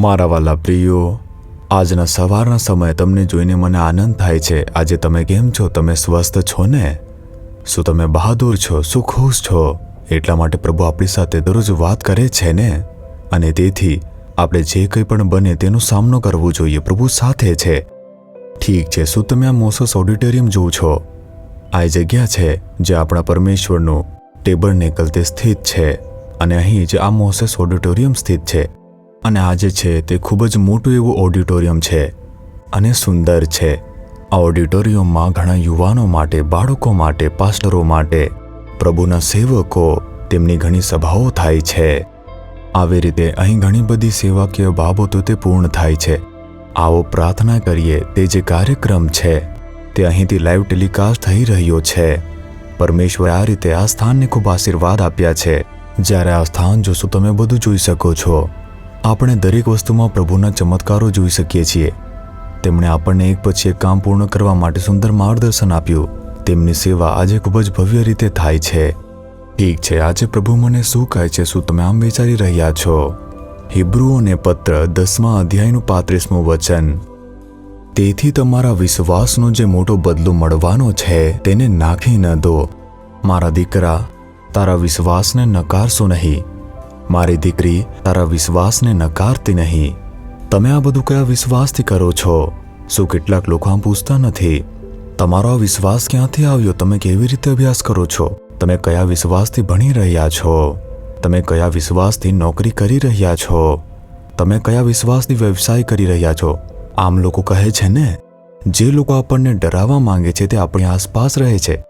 મારા વાલા પ્રિયો, આજના સવારના સમયે તમને જોઈને મને આનંદ થાય છે. આજે તમે કેમ છો? તમે સ્વસ્થ છો ને? શું તમે બહાદુર છો? શું ખુશ છો? એટલા માટે પ્રભુ આપણી સાથે દરરોજ વાત કરે છે ને, અને તેથી આપણે જે કંઈ પણ બને તેનો સામનો કરવો જોઈએ. પ્રભુ સાથે છે. ઠીક છે, શું તમે આ મોસસ ઓડિટોરિયમ જુઓ છો? આ એ જગ્યા છે જે આપણા પરમેશ્વરનું ટેબરનેકલ તે સ્થિત છે, અને અહીં જ આ મોસસ ઓડિટોરિયમ સ્થિત છે. અને આ જે છે તે ખૂબ જ મોટું એવું ઓડિટોરિયમ છે અને સુંદર છે. આ ઓડિટોરિયમમાં ઘણા યુવાનો માટે, બાળકો માટે, પાસ્ટરો માટે, પ્રભુના સેવકો, તેમની ઘણી સભાઓ થાય છે. આવી રીતે અહીં ઘણી બધી સેવાકીય બાબતો તે પૂર્ણ થાય છે. આવો પ્રાર્થના કરીએ. તે જે કાર્યક્રમ છે તે અહીંથી લાઈવ ટેલિકાસ્ટ થઈ રહ્યો છે. પરમેશ્વરે આ રીતે આ સ્થાનને ખૂબ આશીર્વાદ આપ્યા છે. જ્યારે આ સ્થાન જોશો તમે બધું જોઈ શકો છો. આપણે દરેક વસ્તુમાં પ્રભુના ચમત્કારો જોઈ શકીએ છીએ. તેમણે આપણને એક પછી એક કામ પૂર્ણ કરવા માટે સુંદર માર્ગદર્શન આપ્યું. તેમની સેવા આજે ખૂબ જ ભવ્ય રીતે થાય છે. ઠીક છે, આજે પ્રભુ મને શું કહે છે? શું તમે આમ વિચારી રહ્યા છો? હિબ્રુઓને પત્ર 10મા અધ્યાયનું 35મું વચન. તેથી તમારા વિશ્વાસનો જે મોટો બદલો મળવાનો છે તેને નાખી ન દો. મારા દીકરા, તારા વિશ્વાસને નકારશો નહીં. મારી દીકરી, તારા વિશ્વાસને નકારતી નહીં. તમે આ બધું કયા વિશ્વાસથી કરો છો? શું કેટલાક લોકો આમ પૂછતા નથી, તમારો આ વિશ્વાસ ક્યાંથી આવ્યો? તમે કેવી રીતે અભ્યાસ કરો છો? તમે કયા વિશ્વાસથી ભણી રહ્યા છો? તમે કયા વિશ્વાસથી નોકરી કરી રહ્યા છો? તમે કયા વિશ્વાસથી વ્યવસાય કરી રહ્યા છો? આમ લોકો કહે છે ને, જે લોકો આપણને ડરાવવા માંગે છે તે આપણી આસપાસ રહે છે.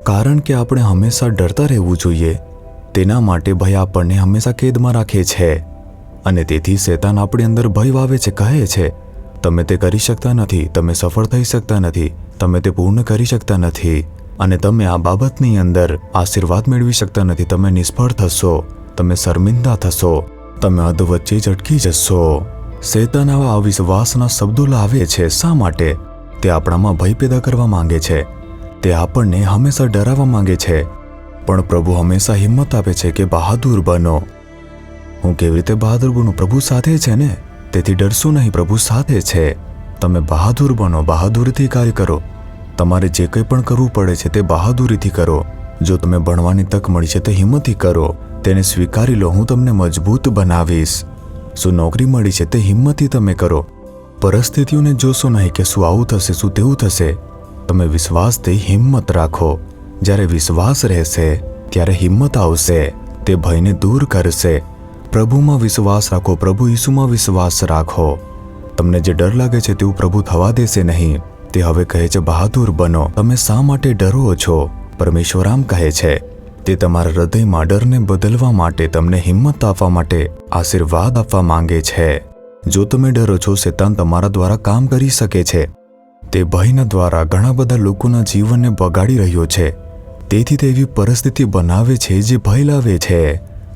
કારણ કે આપણે હંમેશા ડરતા રહેવું જોઈએ. તેના માટે ભય આપણને હંમેશા કેદમાં રાખે છે, અને તેથી શેતાન આપણી અંદર ભય વાવે છે. કહે છે, તમે તે કરી શકતા નથી, તમે સફળ થઈ શકતા નથી, તમે તે પૂર્ણ કરી શકતા નથી, અને તમે આ બાબતની અંદર આશીર્વાદ મેળવી શકતા નથી. તમે નિષ્ફળ થશો, તમે શર્મિંદા થશો, તમે અધવચ્ચે જ અટકી જશો. શેતાન આવા અવિશ્વાસના શબ્દો લાવે છે. શા માટે? તે આપણામાં ભય પેદા કરવા માંગે છે. તે આપણને હંમેશા ડરાવવા માંગે છે. પણ પ્રભુ હંમેશા હિંમત આપે છે કે બહાદુર બનો. હું કેવી રીતે બહાદુર બનું? પ્રભુ સાથે છે ને, તેથી ડરશો નહીં. પ્રભુ સાથે છે. તમે બહાદુર બનો, બહાદુરીથી કાર્ય કરો. તમારે જે કંઈ પણ કરવું પડે છે તે બહાદુરીથી કરો. જો તમે ભણવાની તક મળી છે તે હિંમતથી કરો. તેને સ્વીકારી લો. હું તમને મજબૂત બનાવીશ. શું નોકરી મળી છે તે હિંમતથી તમે કરો. પરિસ્થિતિઓને જોશો નહીં કે શું આવું થશે, શું તેવું થશે. તમે વિશ્વાસથી હિંમત રાખો. જ્યારે વિશ્વાસ રહેશે ત્યારે હિંમત આવશે. તે ભયને દૂર કરશે. પ્રભુમાં વિશ્વાસ રાખો. પ્રભુ ઈસુમાં વિશ્વાસ રાખો. તમને જે ડર લાગે છે તેવું પ્રભુ થવા દેશે નહીં. તે હવે કહે છે બહાદુર બનો. તમે શા માટે ડરો છો? પરમેશ્વર આમ કહે છે, તે તમારા હૃદયમાં ડરને બદલવા માટે, તમને હિંમત આપવા માટે, આશીર્વાદ આપવા માંગે છે. જો તમે ડરો છો, શેતાન તમારા દ્વારા કામ કરી શકે છે. તે ભયના દ્વારા ઘણા બધા લોકોના જીવનને બગાડી રહ્યો છે. તેથી તે એવી પરિસ્થિતિ બનાવે છે જે ભય લાવે છે.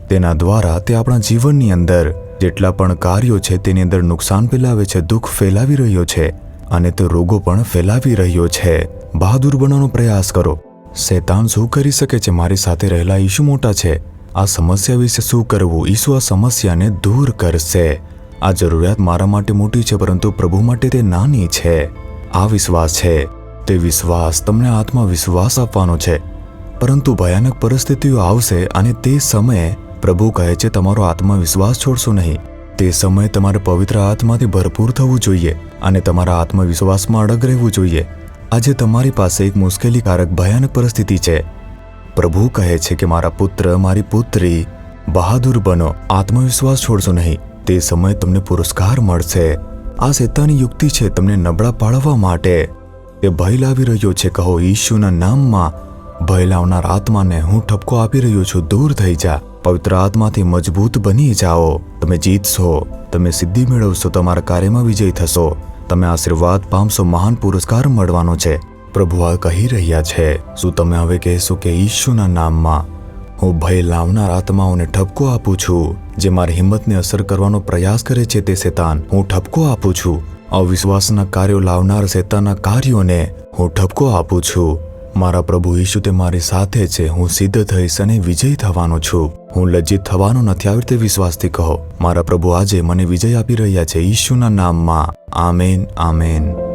તેના દ્વારા તે આપણા જીવનની અંદર જેટલા પણ કાર્યો છે તેની અંદર નુકસાન ફેલાવે છે, દુઃખ ફેલાવી રહ્યો છે, અને તે રોગો પણ ફેલાવી રહ્યો છે. બહાદુર બનવાનો પ્રયાસ કરો. શેતાન શું કરી શકે છે? મારી સાથે રહેલા ઈસુ મોટા છે. આ સમસ્યા વિશે શું કરવું? ઈસુ આ સમસ્યાને દૂર કરશે. આ જરૂરિયાત મારા માટે મોટી છે, પરંતુ પ્રભુ માટે તે નાની છે. આ વિશ્વાસ છે. તે વિશ્વાસ તમને આત્મવિશ્વાસ આપવાનો છે. પરંતુ ભયાનક પરિસ્થિતિઓ આવશે, અને તે સમયે પ્રભુ કહે છે તમારો આત્મવિશ્વાસ છોડશો નહીં. તે સમયે તમારે પવિત્ર આત્માથી ભરપૂર થવું જોઈએ, અને તમારા આત્મવિશ્વાસમાં અડગ રહેવું જોઈએ. આજે તમારી પાસે એક મુશ્કેલીકારક ભયાનક પરિસ્થિતિ છે. પ્રભુ કહે છે કે મારા પુત્ર, મારી પુત્રી, બહાદુર બનો. આત્મવિશ્વાસ છોડશો નહીં. તે સમયે તમને પુરસ્કાર મળશે. આ શેતાની યુક્તિ છે તમને નબળા પાડવા માટે. તે ભય લાવી રહ્યો છે. કહો, ઈસુના નામમાં ભય લાવનાર આત્માને હું ઠપકો આપી રહ્યો છું. દૂર થઈ જા. પવિત્ર આત્માથી મજબૂત બની જાઓ. તમે જીતશો. તમે સિદ્ધિ મેળવશો. તમારા કાર્યમાં વિજય થશો. તમે આશીર્વાદ પામશો. મહાન પુરસ્કાર મળવાનો છે. પ્રભુ આ કહી રહ્યા છે. શું તમે હવે કહેશો કે ઈસુના નામમાં હું ભય લાવનાર આત્માઓને ઠપકો આપું છું? જે મારી હિંમતને અસર કરવાનો પ્રયાસ કરે છે તે શેતાન હું ઠપકો આપું છું. અવિશ્વાસના કાર્યો લાવનાર શેતાનના કાર્યોને હું ઠપકો આપું છું. મારા પ્રભુ ઈસુ તે મારી સાથે છે. હું સિદ્ધ થઈશ અને વિજયી થવાનો છું. હું લજ્જિત થવાનો નથી. આવી રીતે વિશ્વાસથી કહો, મારા પ્રભુ આજે મને વિજય આપી રહ્યા છે ઈસુના નામમાં. Amen, amen.